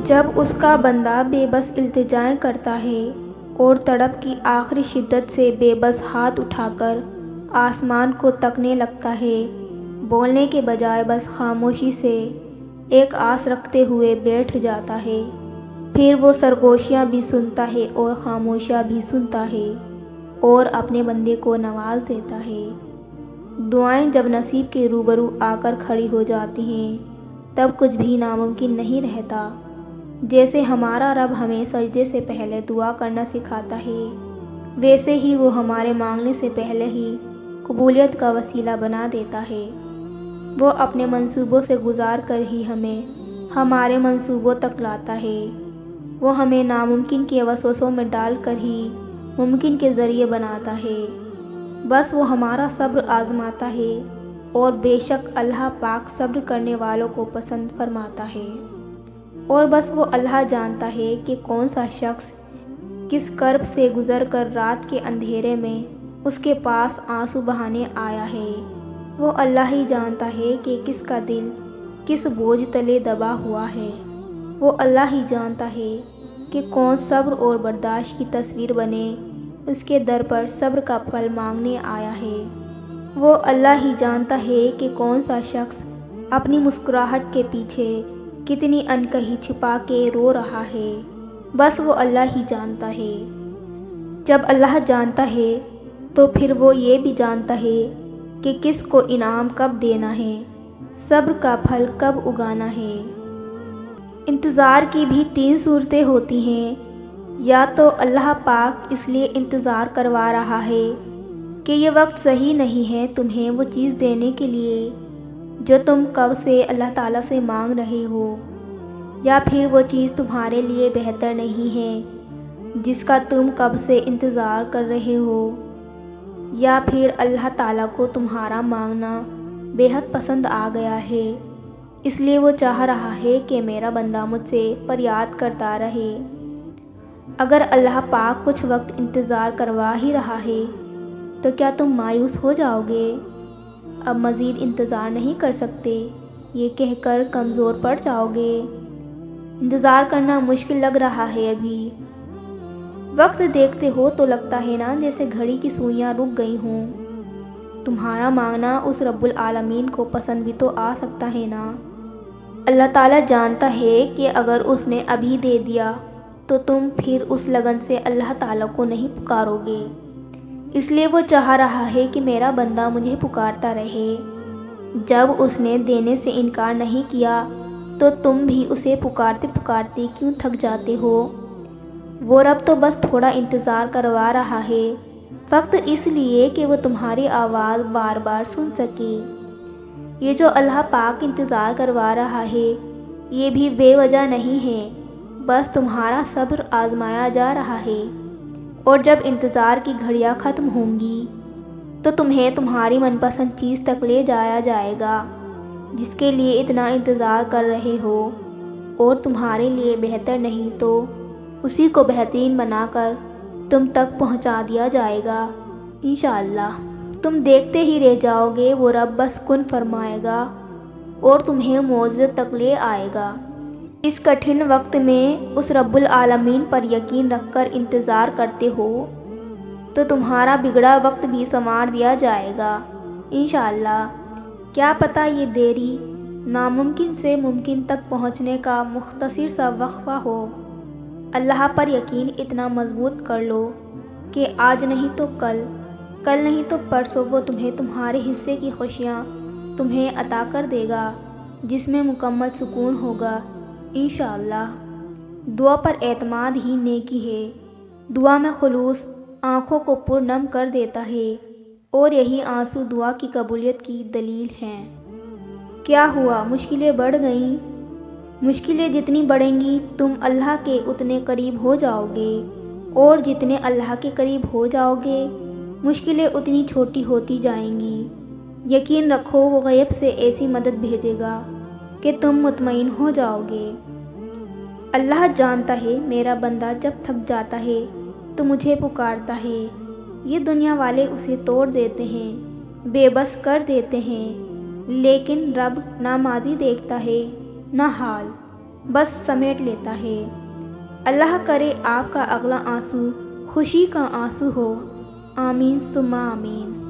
جب اس کا بندہ بے بس التجائیں کرتا ہے اور تڑپ کی آخری شدت سے بے بس ہاتھ اٹھا کر آسمان کو تکنے لگتا ہے، بولنے کے بجائے بس خاموشی سے ایک آس رکھتے ہوئے بیٹھ جاتا ہے، پھر وہ سرگوشیاں بھی سنتا ہے اور خاموشیاں بھی سنتا ہے اور اپنے بندے کو نواز دیتا ہے۔ دعائیں جب نصیب کے روبرو آ کر کھڑی ہو جاتی ہیں تب کچھ بھی ناممکن نہیں رہتا۔ جیسے ہمارا رب ہمیں سجدے سے پہلے دعا کرنا سکھاتا ہے، ویسے ہی وہ ہمارے مانگنے سے پہلے ہی قبولیت کا وسیلہ بنا دیتا ہے۔ وہ اپنے منصوبوں سے گزار کر ہی ہمیں ہمارے منصوبوں تک لاتا ہے۔ وہ ہمیں ناممکن کے وسوسوں میں ڈال کر ہی ممکن کے ذریعے بناتا ہے۔ بس وہ ہمارا صبر آزماتا ہے اور بے شک اللہ پاک صبر کرنے والوں کو پسند فرماتا ہے۔ اور بس وہ اللہ جانتا ہے کہ کون سا شخص کس کرب سے گزر کر رات کے اندھیرے میں اس کے پاس آنسو بہانے آیا ہے۔ وہ اللہ ہی جانتا ہے کہ کس کا دل کس بوجھ تلے دبا ہوا ہے۔ وہ اللہ ہی جانتا ہے کہ کون صبر اور برداشت کی تصویر بنے اس کے در پر صبر کا پھل مانگنے آیا ہے۔ وہ اللہ ہی جانتا ہے کہ کون سا شخص اپنی مسکراہٹ کے پیچھے کتنی انکہی چھپا کے رو رہا ہے۔ بس وہ اللہ ہی جانتا ہے۔ جب اللہ جانتا ہے تو پھر وہ یہ بھی جانتا ہے کہ کس کو انعام کب دینا ہے، صبر کا پھل کب اگانا ہے۔ انتظار کی بھی 3 صورتیں ہوتی ہیں، یا تو اللہ پاک اس لیے انتظار کروا رہا ہے کہ یہ وقت صحیح نہیں ہے تمہیں وہ چیز دینے کے لیے جو تم کب سے اللہ تعالیٰ سے مانگ رہے ہو، یا پھر وہ چیز تمہارے لیے بہتر نہیں ہے جس کا تم کب سے انتظار کر رہے ہو، یا پھر اللہ تعالیٰ کو تمہارا مانگنا بے حد پسند آ گیا ہے، اس لیے وہ چاہ رہا ہے کہ میرا بندہ مجھ سے فریاد کرتا رہے۔ اگر اللہ پاک کچھ وقت انتظار کروا ہی رہا ہے تو کیا تم مایوس ہو جاؤ گے؟ اب مزید انتظار نہیں کر سکتے یہ کہہ کر کمزور پڑ جاؤ گے؟ انتظار کرنا مشکل لگ رہا ہے ابھی؟ وقت دیکھتے ہو تو لگتا ہے نا جیسے گھڑی کی سوئیاں رک گئی ہوں۔ تمہارا مانگنا اس رب العالمین کو پسند بھی تو آ سکتا ہے نا۔ اللہ تعالیٰ جانتا ہے کہ اگر اس نے ابھی دے دیا تو تم پھر اس لگن سے اللہ تعالیٰ کو نہیں پکارو گے، اس لیے وہ چاہ رہا ہے کہ میرا بندہ مجھے پکارتا رہے۔ جب اس نے دینے سے انکار نہیں کیا تو تم بھی اسے پکارتے پکارتے کیوں تھک جاتے ہو؟ وہ رب تو بس تھوڑا انتظار کروا رہا ہے، فقط اس لیے کہ وہ تمہاری آواز بار بار سن سکے۔ یہ جو اللہ پاک انتظار کروا رہا ہے یہ بھی بے وجہ نہیں ہے، بس تمہارا صبر آزمایا جا رہا ہے، اور جب انتظار کی گھڑیاں ختم ہوں گی تو تمہیں تمہاری من پسند چیز تک لے جایا جائے گا جس کے لیے اتنا انتظار کر رہے ہو، اور تمہارے لیے بہتر نہیں تو اسی کو بہترین بنا کر تم تک پہنچا دیا جائے گا انشاءاللہ۔ تم دیکھتے ہی رہ جاؤ گے، وہ رب بس کن فرمائے گا اور تمہیں معجزے تک لے آئے گا۔ اس کٹھن وقت میں اس رب العالمین پر یقین رکھ کر انتظار کرتے ہو تو تمہارا بگڑا وقت بھی سنوار دیا جائے گا انشاءاللہ۔ کیا پتہ یہ دیری ناممکن سے ممکن تک پہنچنے کا مختصر سا وقفہ ہو۔ اللہ پر یقین اتنا مضبوط کر لو کہ آج نہیں تو کل، کل نہیں تو پرسوں وہ تمہیں تمہارے حصے کی خوشیاں تمہیں عطا کر دے گا جس میں مکمل سکون ہوگا انشاءاللہ۔ دعا پر اعتماد ہی نیکی ہے۔ دعا میں خلوص آنکھوں کو پرنم کر دیتا ہے، اور یہی آنسو دعا کی قبولیت کی دلیل ہیں۔ کیا ہوا؟ مشکلیں بڑھ گئیں؟ مشکلیں جتنی بڑھیں گی تم اللہ کے اتنے قریب ہو جاؤ گے، اور جتنے اللہ کے قریب ہو جاؤ گے مشکلیں اتنی چھوٹی ہوتی جائیں گی۔ یقین رکھو وہ غیب سے ایسی مدد بھیجے گا کہ تم مطمئن ہو جاؤ گے۔ اللہ جانتا ہے میرا بندہ جب تھک جاتا ہے تو مجھے پکارتا ہے، یہ دنیا والے اسے توڑ دیتے ہیں، بے بس کر دیتے ہیں، لیکن رب نہ ماضی دیکھتا ہے نہ حال، بس سمیٹ لیتا ہے۔ اللہ کرے آپ کا اگلا آنسو خوشی کا آنسو ہو، آمین ثم آمین۔